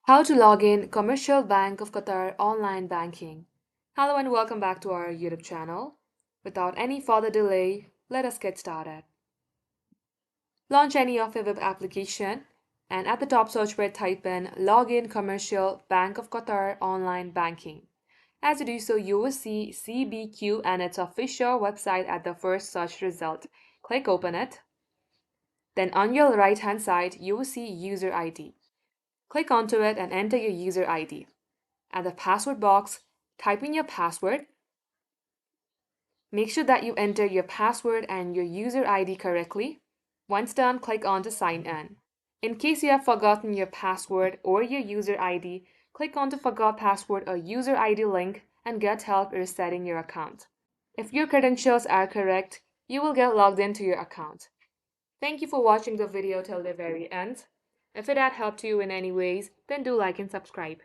How to log in Commercial Bank of Qatar online banking. Hello and welcome back to our YouTube channel. Without any further delay, let us get started. Launch any of your web application and at the top search bar type in Login Commercial Bank of Qatar online banking. As you do so, you will see CBQ and its official website at the first search result. Click open it. Then on your right hand side, you will see user ID. Click onto it and enter your user ID. At the password box, type in your password. Make sure that you enter your password and your user ID correctly. Once done, click on to sign in. In case you have forgotten your password or your user ID, click on to Forgot Password or User ID link and get help resetting your account. If your credentials are correct, you will get logged into your account. Thank you for watching the video till the very end. If it had helped you in any ways, then do like and subscribe.